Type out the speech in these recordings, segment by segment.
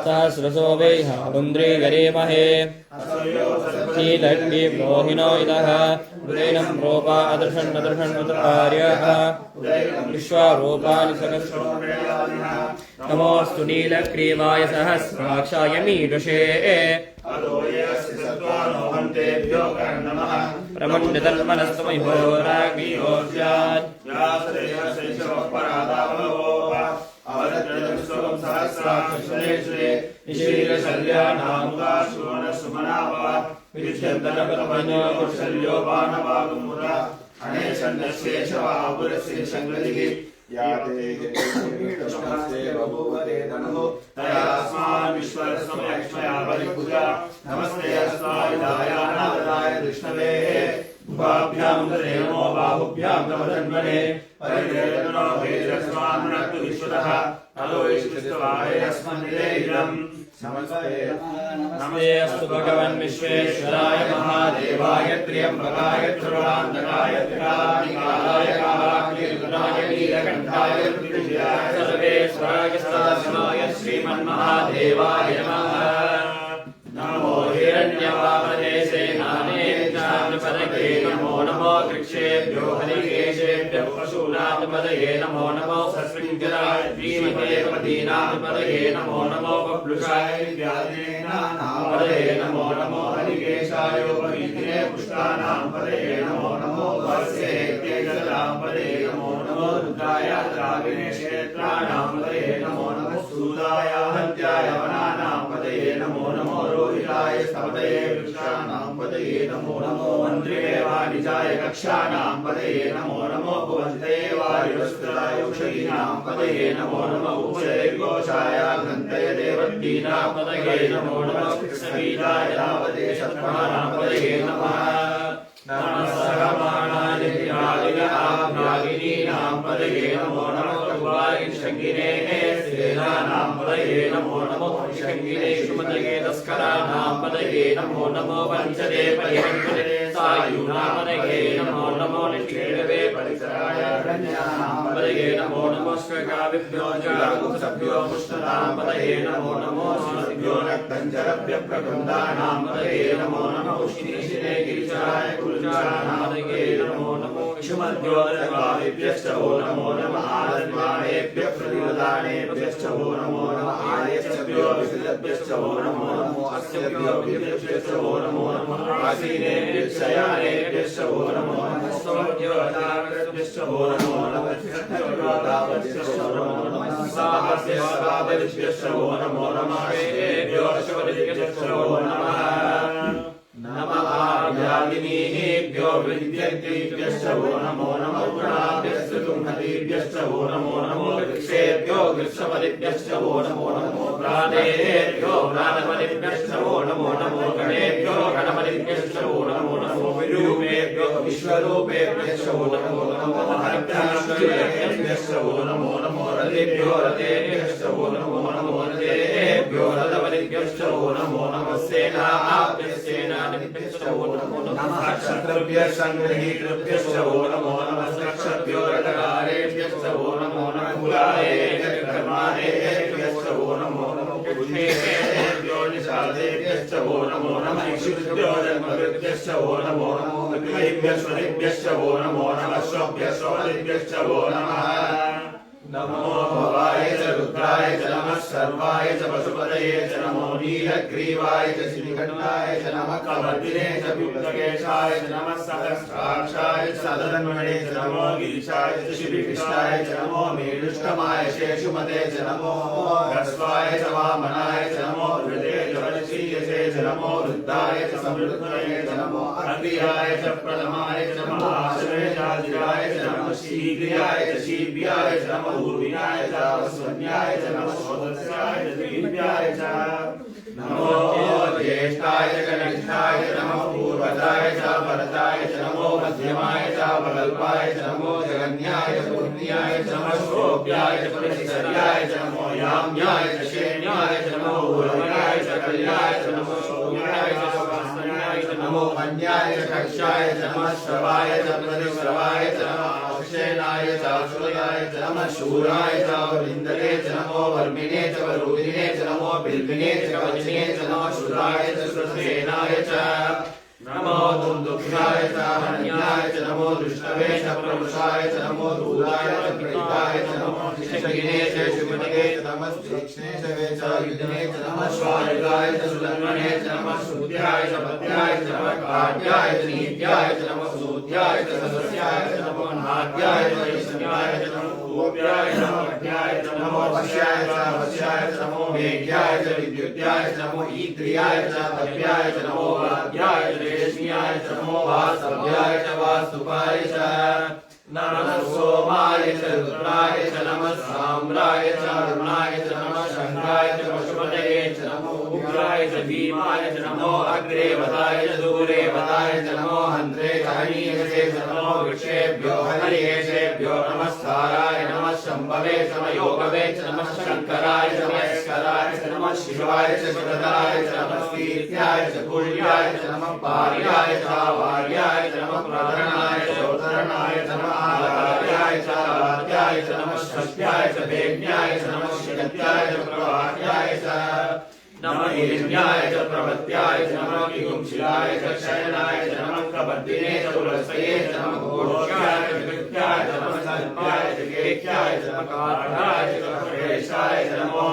सहस्रसो वेहाबुन्द्री गरीमहे शीलक्ष्मी मोहिनो इदः उदैनं रूपा अदर्शन्नदर्शन्वतकार्यः विश्वारूपाणि सहस्रो नमोऽस्तु नीलग्रीवाय सहस्राक्षाय मीदृशे प्रमण्डितन्मनस्तमयोराग्नियोऽस्यात् भुवाभ्यां नमो बाहुभ्यां नमो परिवेदनो वेदस्वान्नतु विश्वतः अलोयिष्टवाय अस्मन्निदेहिरम् नमस्ते अस्तु भगवन् विश्वेश्वराय महादेवाय त्र्यम्बकाय त्रिपुरान्तकाय त्रिकालाय कालाग्निरुद्राय नीलकण्ठाय रुद्रजिताय सर्वेश्वराय सदाशिवाय श्रीमन्महादेवाय नमः। नमो हिरण्यवामने सेनानेन्द्रापदये नमो नमो वृक्षेभ्यो हरिकेशेभ्यः पशूनापदये नमो नमो सस्मिञ्जराय धीमहि पदीनापदये नमो नमो बभ्लुषाय व्याधीनापदये नमो नमो हरिकेशाय परीतिने पुष्टानापदये नमो नमो वर्षेभ्यजलापदये नमो नमो रुद्राय द्राविणे क्षेत्राणापदये नमो नमो सूदाय हत्याय वनानापदये नमो नमो रोहिताय स्तपदये वृक्षाणां पदये नमो नमो मन्त्रिणे वाणिजाय कक्षाणां पदये नमो नमो भुवन्ते वायुवस्त्राय उषधीनां पदये नमो नमो उपजयघोषाय ग्रन्थय देवद्दीनां पदये नमो नमो कृष्णबीजाय धावते शत्रुघ्नानां पदये नमः। नमस्सहमानाय भ्रागिनीनां पदये नमो नमो शङ्गिने सेनानां पदये नमो नमो शङ्गिने सुमदये तस्कराणां पदये नमो नमो वञ्चदे परिवञ्चदे सायुनां पदये नमो नमो निष्क्रीडवे परिसराय रण्यानां पदये नमो नमो श्वेकाविभ्यो जागुसभ्यो मुष्टनां पदये नमो नमो श्रीभ्यो रक्तञ्जरभ्यप्रकृन्दानां पदये नमो नमो शिने गिरिजाय कुलजानां पदये नमो नमो विषुमद्यो दर्वादिभ्यश्च वो नमो नमः आदर्वाणेभ्यः प्रतिवदानेभ्यश्च वो नमो नमः आयश्चभ्यो विषुदभ्यश्च वो नमो नमो अस्यभ्यो विद्युभ्यश्च वो नमो नमः आसीनेभ्यश्च यानेभ्यश्च वो नमो नमः स्वभ्यो दावभ्यश्च वो नमो नमः दावभ्यश्च वो नमो नमः साहस्यभ्यश्च वो नमो नमः वेभ्यो शवभ्यश्च वो नमः नमः व्याधिनीभ्यो विद्यन्तेभ्यश्च वो नमो नमः गुणाभ्यश्च तुम्हतीभ्यश्च वो नमो नमो वृक्षेभ्यो वृक्षपतिभ्यश्च वो नमो नमो प्राणेभ्यो प्राणपतिभ्यश्च वो नमो नमो गणेभ्यो गणपतिभ्यश्च वो नमो नमो विरूपेभ्यो विश्वरूपेभ्यश्च वो नमो नमो हरभ्यश्च वो नमो नमो रथेभ्यो रथेभ्यश्च वो नमो नमो रथेभ्यो रथपतिभ्यश्च वो नमो नमः सेनाभ्यश्च वो नमो नमः क्षत्रिभ्यः संगृहीतृभ्यश्च वो नमो नमः क्षत्रिभ्यो रथकारेभ्यश्च वो नमो नमः कुलालेभ्यश्च वो नमो नमः पुरुषेभ्यो निषादेभ्यश्च वो नमो नमः इषुभ्यो जन्मभ्यश्च वो नमो नमो विद्वेभ्यश्च वो नमो नमः स्वभ्यश्च वो नमः। नमो भवाय च रुद्राय च नमः सर्वाय च पशुपतये च नमो नीलग्रीवाय च श्रीकण्ठाय च नमः कवर्दिने च विप्लकेशाय च नमः सहस्राक्षाय च सदन्वणे च नमो गिरिशाय च श्रीकृष्णाय च नमो मेरुष्टमाय शेषुमते च नमो ह्रस्वाय च वामनाय च नमो हृदे च वत्सीयसे च नमो वृद्धाय च समृद्धये च नमो अग्र्याय च प्रथमाय च नमः आश्रयजाधिराय च नमः शीघ्राय च शीभ्याय च नमः पूर्विनाय च वस्वन्याय च नमः शोधस्याय च दीर्घ्याय च नमो ज्येष्ठाय च कनिष्ठाय च नमः पूर्वजाय च भरताय च नमो मध्यमाय च वल्पाय च नमो जगन्याय च पुण्याय च नमः शोभ्याय च परिचर्याय च नमो याम्याय च शेण्याय च नमो उर्वराय च कल्याय च नमो शोभ्याय च वासनाय च नमो नमो अन्याय च कक्ष्याय च नमः श्रवाय च प्रतिश्रवाय च नमः अक्षेनाय च अश्वयाय च नमः शूराय च वृन्दने च नमो वर्मिणे च वरुदिने च नमो बिल्विने च वज्रिने च नमः श्रुताय च श्रुतसेनाय च नमो दुन्दुभ्याय च हन्याय च नमो दुष्टवे च प्रमुषाय च नमो दूताय च प्रीताय च नमो शिखिने च शुभगे च नमः श्रीक्ष्णे च वे च युधने च नमः स्वायुगाय च सुलन्वने च नमः श्रुत्याय च पत्याय च नमः काट्याय च नीत्याय च नमः सूत्याय च सदस्याय च नमो नाट्याय च वैष्ण्याय च नमो गोप्याय च नमो भट्याय च नमो वश्याय च नमो मेघ्याय च विद्युत्याय च नमो ईद्रियाय च तप्याय च नमो वाद्याय च रेश्म्याय च नमो वास्तव्याय च वास्तुपाय च नमः सोमाय च रुद्राय च नमः साम्राय च अरुणाय च नमः शङ्काय च पशुपतये च नमो उग्राय च भीमाय च नमो अग्रे वदाय च दूरे वदाय च नमो हन्त्रे च हनीयसे च नमो वृक्षेभ्यो हरियेषेभ्यो नमस्काराय नमः शम्भवे च योगवे च नमः शङ्कराय च महेश्वराय च नमः शिवाय च शिवदाय च नमः कीर्त्याय च कुल्याय च नमः पार्याय च वार्याय च नमः प्रधरणाय च उद्धरणाय च नमः आचार्याय च आराध्याय च नमः षष्ट्याय च वेद्याय च नमः शिगत्याय च प्रवाह्याय च नमः हिरण्याय च प्रवत्याय च नमः किंशिलाय च शयनाय च नमः कबद्दिने च तुलसये च नमः घोषाय च कृत्याय च नमः सत्याय च केक्याय च नमः कारणाय च प्रेषाय च नमो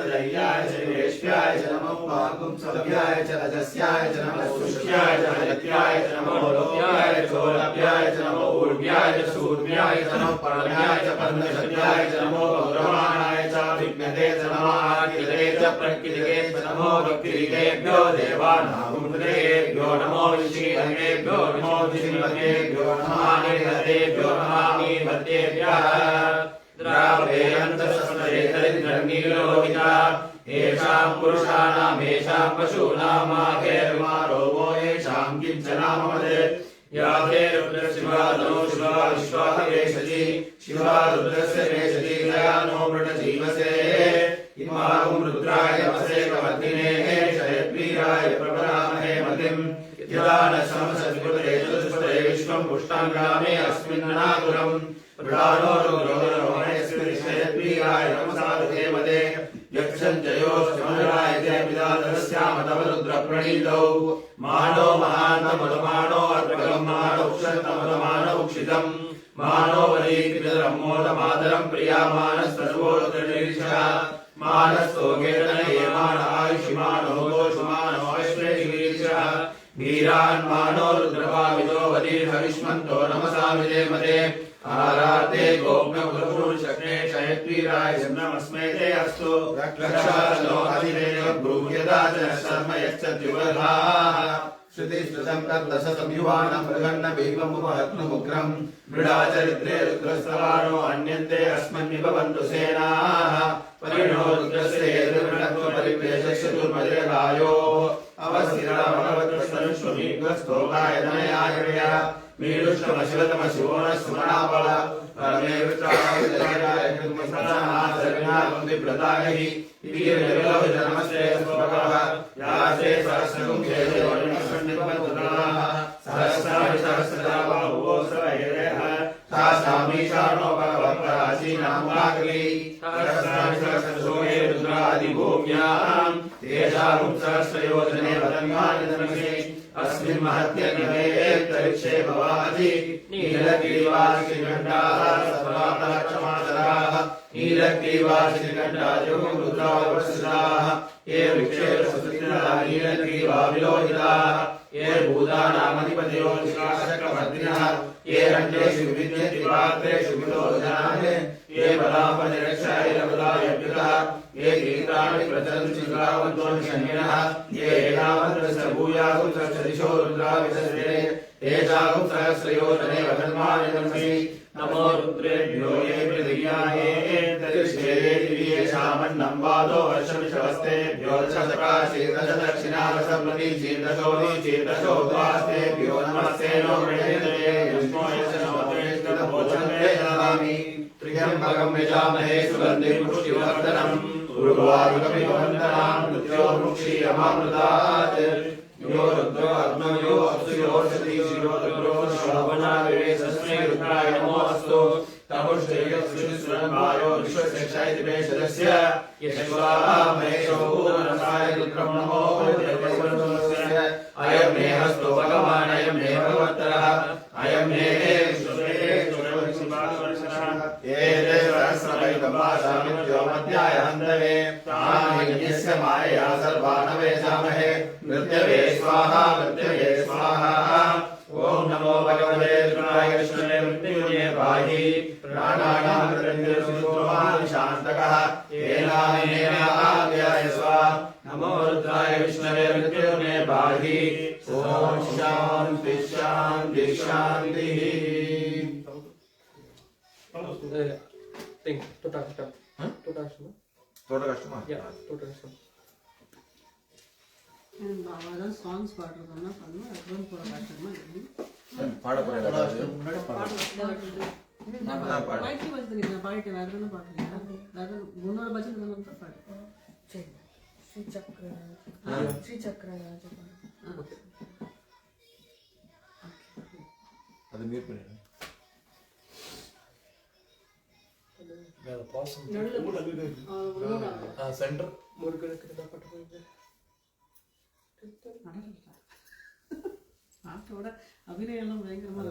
दयाय च रेष्याय च नमः पाकुंसव्याय च रजस्याय च नमः सुष्याय च हरित्याय च नमो लोप्याय च लभ्याय च नमो ऊर्व्याय च सूर्व्याय च नमः पर्ण्याय च पर्णशत्याय च नमो गौरवाणाय च विज्ञते च नमः आकिले च प्रकृतिके च नमो भक्तिरेभ्यो देवानां मुद्रेभ्यो नमो ऋषिरेभ्यो नमो ऋषिमतेभ्यो नमः निरतेभ्यो नमामि भक्तेभ्यः द्रावेयन्तस्मरेतरिन्द्रनीलोहिता येषां पुरुषाणाम् येषां पशूनामाखेर्मारोगो येषां किञ्चनामवदे याथे रुद्रशिवादनो शिवा विश्वाः वेशति शिवा रुद्रस्य वेशति दयानो मृडजीवसे इमागुं रुद्राय नमसे कवर्धिने शयद्वीराय प्रपरामहे मतिम् यदा न शमसद्गुरुते चतुष्पदे विश्वं पुष्टाङ्गामे अस्मिन्नाकुलम् प्रधानो रुद्रोदरोहणेऽस्मिन् शयद्वीराय नमसादुते मदे यक्षञ्जयोश्चमराय ते पितादरस्यामतवरुद्रप्रणीतौ मानो महान्तमनुमानो अर्पगं मानौक्षन्तमनुमानौक्षितम् मानो वरीकृतरं मोदमादरं प्रियामानस्तर्वोदरीर्षः मानस्तोकेतनये मान आयुष्मानो गोषुमानो अश्वेषीर्षः वीरान् मानो रुद्रभावितो वदीर्हविष्मन्तो नमसामिदे मदे आराते गोप्नपुरुषक्ने शयद्वीराय नमस्मै ते अस्तु रक्षानो अधिदेव ब्रूह्यदा च शर्म यच्छत्युवधाः श्रुतिश्रुतं तद्दशतं युवानं मृगन्न भीममुपहत्नुमुग्रं मृडाचरित्रे रुद्रस्तवानो अन्यन्ते अस्मन्निभवन्तु सेनाः परिणो रुद्रस्य यद्मृणत्व परिवेशचतुर्मदिरगायोः अवस्थिरामवत्सनुष्वमीग्रस्तोकाय धनयाय व्यय मीडुष्टमशिवतमशिवोनः परमे वित्राय कृत्मसनासरणागं विप्रदायहि नमस्ते स्वभगः यासे सहस्रगुं खेदयोनिमसन्निपतुलाः सहस्राणि सहस्रदा बाहुवो सवैरयः तासामीशानो भगवत्पराचीनामागली सहस्राणि सहस्रशोये रुद्रादिभूम्याम् तेषां सहस्रयोजने वदन्यानि धनमसि अस्मिन् महत्यनिवेत्तरिक्षे भवादि नीलग्रीवासिगण्डाः सर्वापलक्षमातराः नीलग्रीवासिगण्डाजो रुद्रावप्रसिद्धाः ये वृक्षेषुस्थिताः नीलग्रीवाविलोहिताः ये भूतानामधिपतयो शासकवर्धिनः ये रण्येषु विद्यन्ति पात्रेषु विलोचनाः ये बलापनिरक्षायलबलायभ्युतः ये गीतानि प्रचलन्ति चित्रावन्तो निषङ्गिनः ये एतावन्त्रस्य भूयागुं सहस्रदिशो रुद्राविशस्ते एषागुं सहस्रयोजने वदन्मानि धर्मसि नमो रुद्रेभ्यो ये पृथिव्याये तरिष्ये दिव्येषामन्नं वादो वर्षमिषवस्तेभ्यो दशदक्षिणादशप्रतिचीर्दशो द्वास्तेभ्यो नमस्तेनो मृणेन्दते युष्मो यशनोत्रेष्टभोजने ददामि त्र्यम्बकं यजामहे सुगन्धिं पुष्टिवर्धनम् उर्वारुकमिव वन्दनां मृत्योर्मुक्षीयमामृतात् यो रुद्रो अग्नो यो अयं मे हस्तो भगवान् अयं मे भगवत्रः अयं मे यस्य मायया सर्वानवेशामहे मृत्यवे स्वाहा मृत्यवे स्वाहा ओम नमो भगवते रुद्राय विष्णवे मृत्युंजय पाहि प्राणानां मृत्युंजय शान्तकः येनानेन आज्ञाय स्वाहा नमो रुद्राय विष्णवे मृत्युंजय पाहि ओम शांति शांति शांति Think total kashtam. Total kashtam. Total kashtam. Yeah, total kashtam. बाबा सॉन्ग्स पाடுறதுன்னா பண்ணுவா அப்புறம் போற கஷ்டமா பாட போறேன் நான் பாடிட்டு வந்து நான் பாடிட்டு வேற என்ன பாடுறீங்க வேற முன்னோட பஜனை தான் பாடு சரி ஸ்ரீ சக்கர ஓகே அது மியூட் பண்ணிடு மேல பாஸ் சென்டர் முருகனுக்கு தான் பாட்டு போயிடுது பாட்டோட அபிநயம் எல்லாம் பயங்கரமா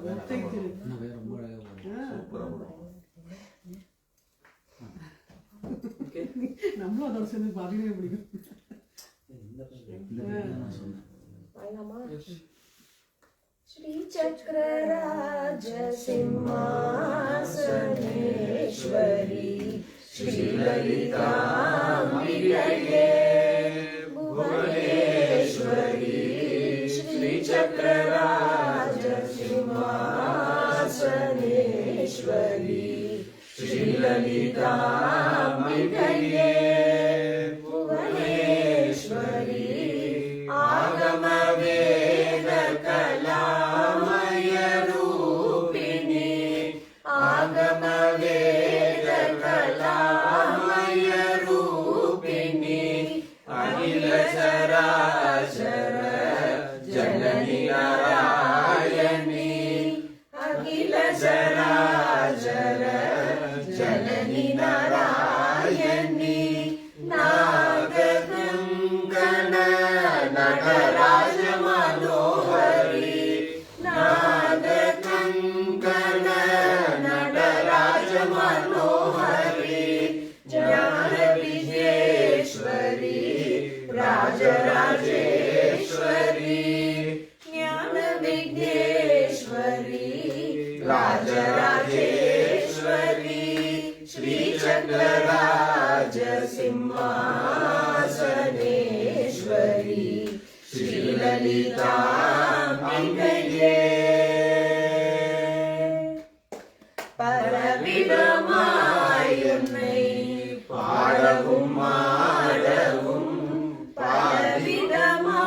ரொம்ப நம்மளும் அதோட சேர்ந்து அபிநயம் பிடிக்கும் श्री चक्रराज सिंहासनेश्वरी श्री ललिताम्बिके भुवनेश्वरी श्री चक्रराज सिंहासनेश्वरी श्री ललिताम्बिके भुवनेश्वरी आगम वेद कलामय रूपिणी आगम वेद कलामय रूपिणी अनिल चराचर जननी नारायणी अखिल चराचर जननी नारायणी नागकंकण नटराज मनोहरी नागकंकण नटराज मनोहरी ज्ञान विजेश्वरी राजराजेश्वरी ज्ञान विघ्नेश्वरी राजराजेश्वरी श्री चक्रराज सिंहासनेश्वरी श्री ललिताम्बिके பலவிதமாயுன்னை பாடவும் ஆடவும்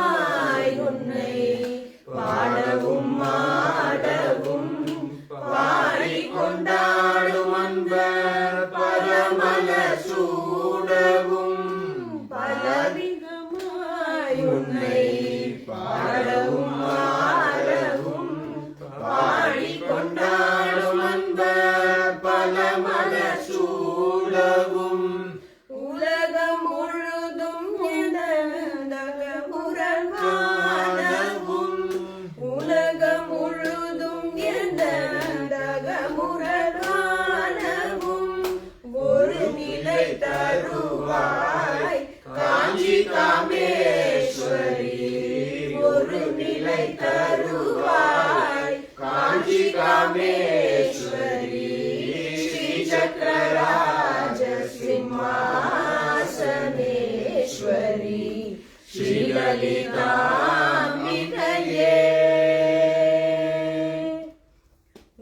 பலவிதமாயுன்னை பாடவும் ஆடவும் பாடிக்கொண்டாடும் அன்பர் பரமல சூடவும் பலவிதமாயுன்னை பாடவும் ஆடவும் பாடிக்கொண்டாடும் அன்பர் பலமல சூடவும் உலகம் முழுதும் முரண்காணவும் உலகம் முழுதும் முரண்காணவும் ஒரு நிலை தருவாய் காஞ்சி காமேஸ்வரி ஒரு நிலை தருவாய் காஞ்சி காமேஸ்வரி ஸ்ரீ சக்கரராஜ சிம்மாசனேஸ்வரி ஸ்ரீ லலிதாம்பிகையே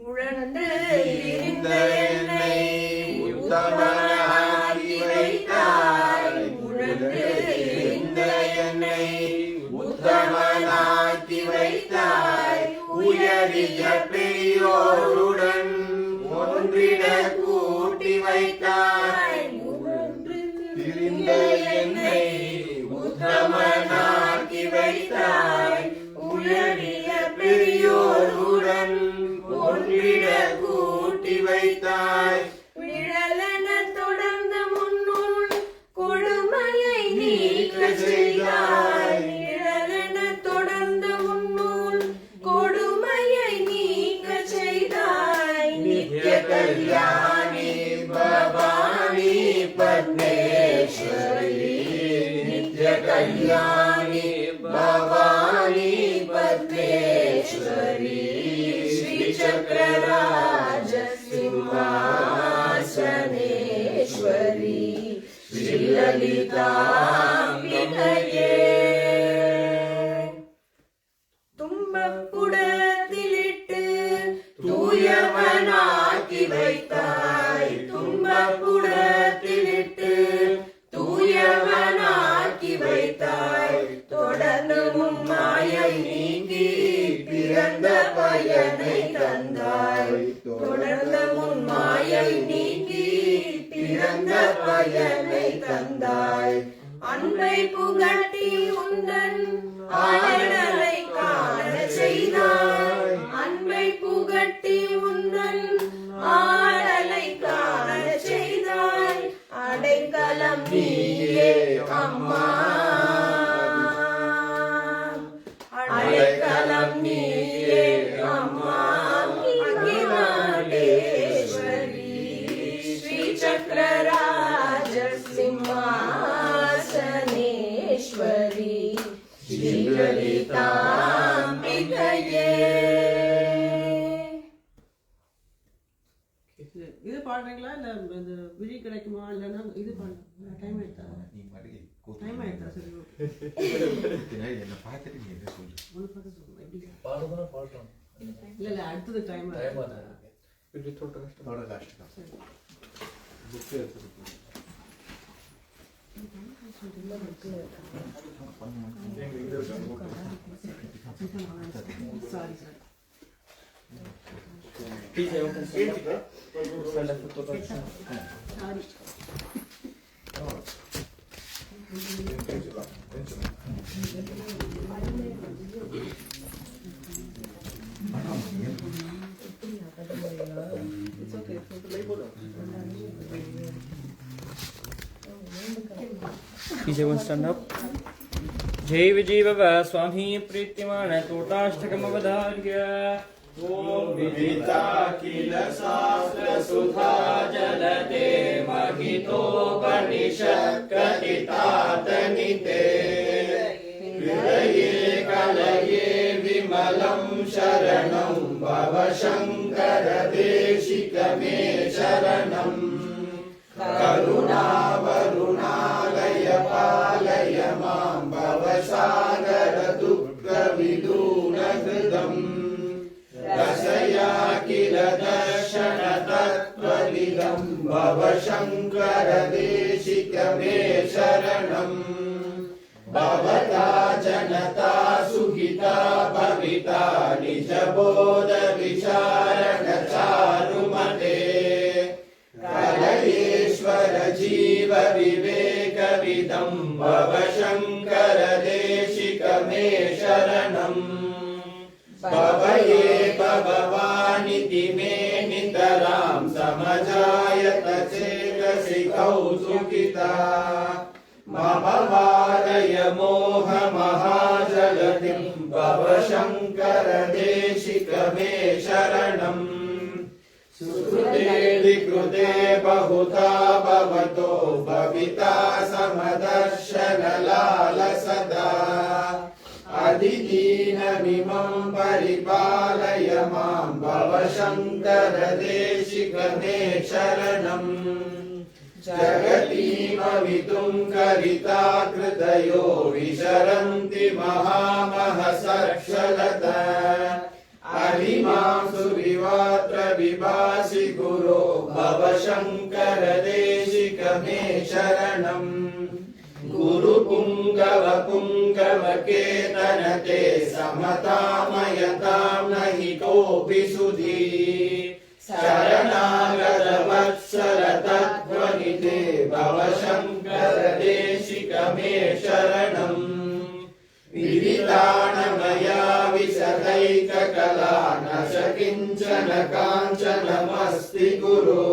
உழன்று இருந்த என்னை உத்தமனாக்கி வைத்தாய் உழன்று இருந்த என்னை உத்தமனாக்கி வைத்தாய் உயரிய பெரியோருடன் ஒன்றிட கூட்டி வைத்தாய் திரிந்த என்னை உத்தமனாக்கி வைத்தாய் உயரிய பெரியோருடன் ஒன்றிட கூட்டி வைத்தாய் விழலென தொடர்ந்த முன்னுள் கொடுமை நீக்க செய்தாய் நிழலென தொடர்ந்து உன்னுள் கொடுமையை நீக்க செய்தாய் நித்ய கல்யாணி பவானி பத்மேஸ்வரி நித்ய கல்யாணி பவானி பத்மேஸ்வரி ஸ்ரீ சக்கரராஜ சிம்மாசனேஸ்வரி ஸ்ரீ லலிதாம்பிகையே தும்பப்புடத்திலிட்டு தூயவனாக்கி வைத்தாய் தும்பப்புடத்திலிட்டு தூயவனாக்கி வைத்தாய் தொடர்ந்து மும்மாயை நீங்கி பிறந்த பயனை தந்தாய் தொடர்ந்த முன்மாயை நீங்கி பிறந்த பயனை தந்தாய் அன்பை புகட்டி உந்தன் ஆடலை காண செய்தாய் அன்பை புகட்டி உந்தன் ஆடலை காண செய்தாய் அடைக்கலம் நீயே அம்மா அடைக்கலம் நீயே அம்மா அகிலாண்டேஸ்வரி ஸ்ரீ சக்கரராஜ சிம்மாசனேஸ்வரி ஸ்ரீ லலிதாம்பிகையே இது பாடுறீங்களா இல்ல இந்த விழி கிடைக்குமா இல்லைன்னா இது பாடலாம் டைம் ஆயிட்டா நீ மாட்டுக்கு டைம் ஆயிட்டா சரி என்ன பார்த்துட்டு நீ என்ன சொல்லு ஒன்று பார்த்து சொல்லுங்க எப்படி பாடுதான் பாடுறோம் இல்ல இல்ல அடுத்தது டைம் டைம் ஆகுது இது தோட்ட கஷ்டம் தோட கஷ்டம் புக்கு எடுத்துருக்கு sorry sir sorry Easy one stand up. जय विजय बाबा स्वामी प्रीतिमान तोटाष्टकमवधार्य ओम विदिताखिल शास्त्र सुधा जलते महितोपनिषत् कथितातनिते हृदये कलये विमलं शरणं भव शङ्कर देशिकमे शरणम् करुणावरुणालय पालय मां भवसागर दुःखविदूनहृदम् रसया किल दर्शन तत्त्वविदं भव शङ्कर देशिकमे शरणम् भवता जनता सुखिता भविता निजबोध विचारण चारुमते कलयेश्वर जीव विवेक विदं भव शङ्कर देशिकमे शरणम् भवये भगवानिति मे नितरां समजायत चेतसि कौसुकिता मम वारय मोहमहाजगतिं भव शङ्कर देशिकमे शरणम् सुकृते विकृते बहुधा भवतो भविता समदर्शन लालसदा अधिदीनमिमं परिपालय मां भव शङ्कर देशिकमे शरणम् जगतीमवितुं करिता कृतयो विशरन्ति महामहसर्षलता अरिमांसु विवात्र विभासि गुरो भव शङ्कर देशिकमे शरणम् गुरुपुङ्गव पुङ्गवकेतनते समतामयतां न हि कोऽपि सुधी शरणागत वत्सल तत्त्वनिधे भव शङ्कर देशिकमे शरणम् विदितानमया विशदैककला न च किञ्चन काञ्चनमस्ति गुरो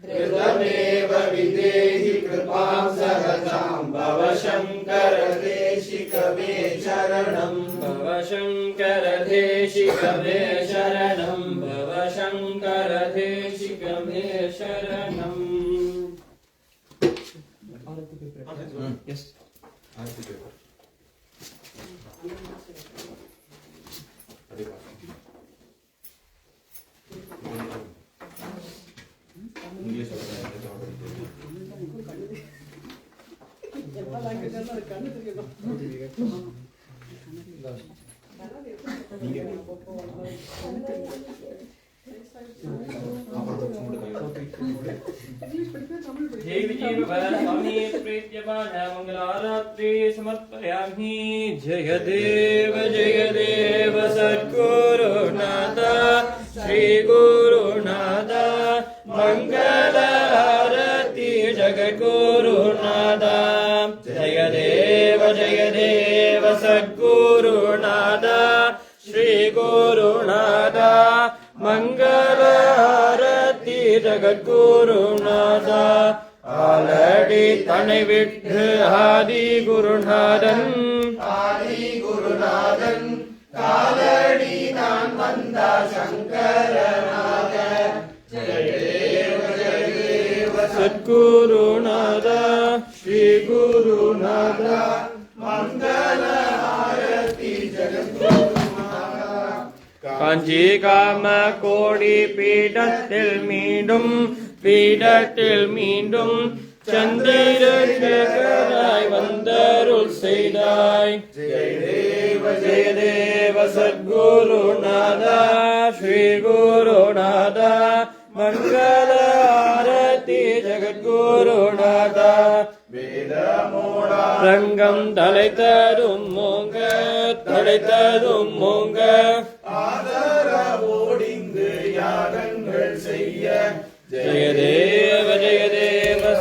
धृतमेव विदेहि कृपां सहजां भवशङ्कर देशिकमे शरणं भवशङ्कर देशिकमे शरणं भवशङ्कर देशिकमे शरणं Yes. देवी जीव स्वामी प्रीत्यमान मंगलारात्रि समर्पयामि जय देव सद्गुरुनाथ श्री गुरुनाथ मंगल आरती जगद्गुरुनाथ जय देव सद्गुरुनाथ श्री गुरुनाथ मंगल आरती जगद्गुरुनाथ ஆலடி தன்னை விட்டு ஆதி குருநாதன் காலடி நான் வந்த சங்கரநாத ஜெய தேவ சத்குருநாத ஸ்ரீ குருநாத மங்கள ஆரதி ஜெகத்குருநாத காஞ்சி காம கோடி பீடத்தில் மீண்டும் சந்திரசேகராய் வந்தருள் செய்தாய் ஜெய தேவ சத்குருநாத ஸ்ரீ குருநாத மங்கள ஆரதி ஜெகத்குருநாத ரங்கம் தலைத்ததும் மூங்க ஆதரவோடிங்கு யாகங்கள் செய்ய ஜெய தேவ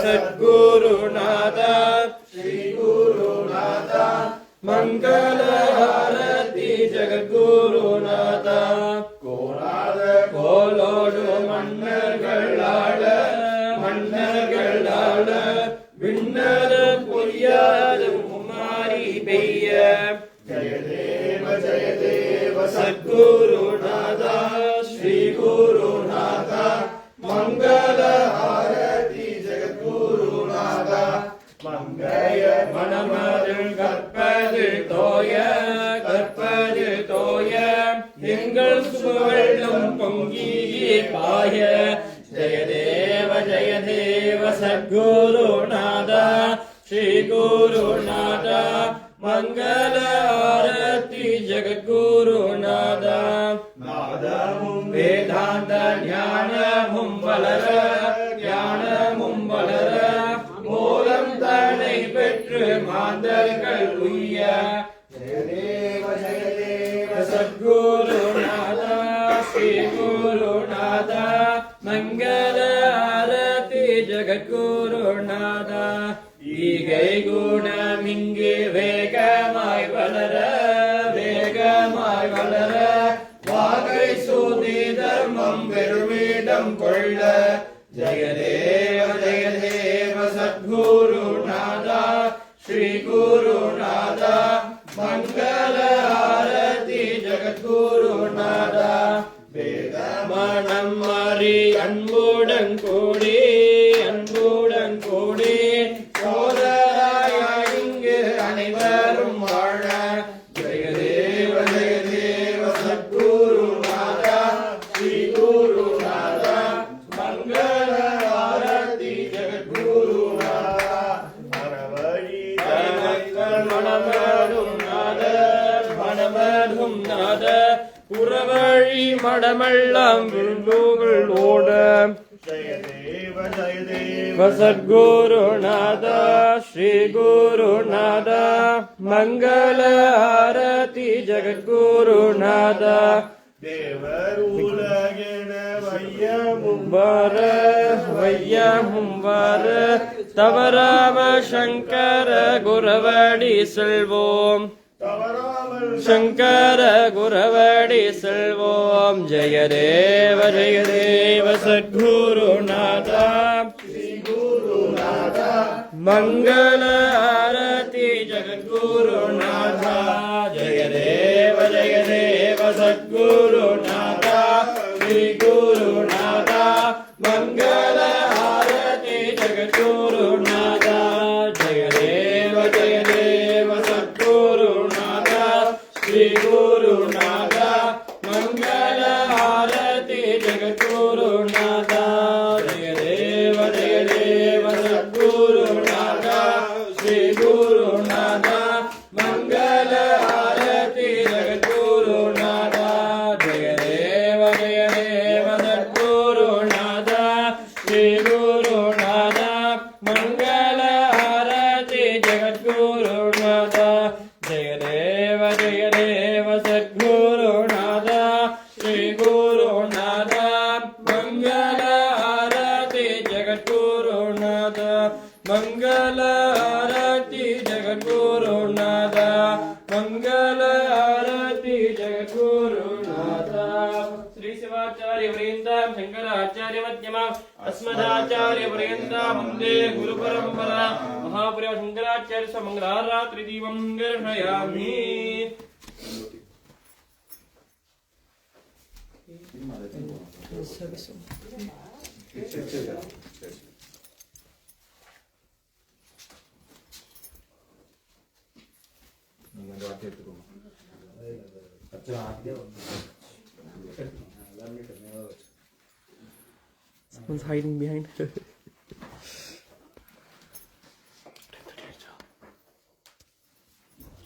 சத்குருநாத ஸ்ரீ குருநாத மங்கள ஆரதி ஜெகத்குருநாத கோலோடு மன்னர்கள் ஆள விண்ணர பொய்யாத குமாரி பெய்ய ஜெய தேவ சத்குருநாத ஸ்ரீ குருநாத மங்கள ஆரதி ஜெகத்குருநாத மங்கைய மணமதில் கற்பதில் தோய எங்கள் சுவெள்ளம் பொங்கியே பாய ஜெய தேவ சத்குருநாத ஸ்ரீ குருநாத மங்கள ஆரதி ஜெகத்குருநாத நாதமும் வேதாந்த ஞானமும் வளர மூலம் தனை பெற்று மாந்தர்கள் உய்ய ஜெய தேவ சத்குருநாத ஸ்ரீ குருநாத மங்கள ஆரதி ஜெகத்குருநாத ஈகை குணமிங்கு வேகமாய் வளர வாகை சூதி தர்மம் பெருமிடம் கொள்ள ஜெய தேவ சத்குருநாத ஸ்ரீ குருநாத மங்கள ஆரதி ஜெகத்குருநாத வேதமணம் மாறி அன்புடன் கூடி சோதராய் இங்கு அனைவரும் வாழ ஜெய தேவ சத்குருநாத ஸ்ரீ குருநாத மங்கள ஆரதி ஜெகத்குருநாத மரவழி மணமரும் நாத புறவழி மடமெல்லாம் விழுந்தோகள் ஓட ஜெய தேவ சத்குருநாத ஸ்ரீ குருநாத மங்கள ஆரதி ஜெகத்குருநாத தேவருலகென வையமும் வர தவறாம சங்கர குரவடி செல்வோம் சங்கர குரவடி செல்வோம் ஜெய தேவ சத்குருநாத ஸ்ரீ குருநாத ಮಂಗಲ ಆರತಿ ಜಗದ್ಗುರುನಾಥ ಜಯ ದೇವ ಸದ್ಗುರುನಾಥ ಶ್ರೀ ಗುರುನಾಥ ಮಂಗಲ ಆರತಿ ಜಗದ್ಗುರುನಾಥ ಜಯ ದೇವ ಸದ್ಗುರುನಾಥ ಶ್ರೀ ಗುರುನಾಥ ಮಂಗಲ ಆರತಿ ಜಗದ್ಗುರುನಾಥ ಜಯ ದೇವ ಸದ್ಗುರುನಾಥ ಶ್ರೀ ಗುರುನಾಥ ಮಂಗಲ ಆರತಿ ಜಗದ್ಗುರುನಾಥ ಜಯ ದೇವ ಸದ್ಗುರುನಾಥ ಶ್ರೀ ಗುರುನಾಥ ಮಂಗಲ ಆರತಿ ಜಗದ್ಗುರುನಾಥ ಜಯ ದೇವ ಸದ್ಗುರುನಾಥ ಶ್ರೀ ಗುರುನಾಥ ಮಂಗಲ ಆರತಿ ಜಗದ್ಗುರುನಾಥ ಮಂಗಲ ಆರತಿ ಜಗದ್ಗುರುನಾಥ ಮಂಗಲ ಆರತಿ ಜಗದ್ಗುರುನಾಥ ಶ್ರೀ ಶಿವಾಚಾರ್ಯ ವರೇಂದ್ರ ಶಂಕರಾಚಾರ್ಯ ಮಧ್ಯಮ ಅಸ್ಮದಾಚಾರ್ಯ ವರೇಂದ್ರ ಮುಂದೆ ಗುರು ಪರಂಪರಾ ಮಹಾಪುರ Shankaracharya ಸಮಂಗಲಾರಾತ್ರಿ Deepam ದರ್ಶಯಾಮಿ Someone's hiding behind.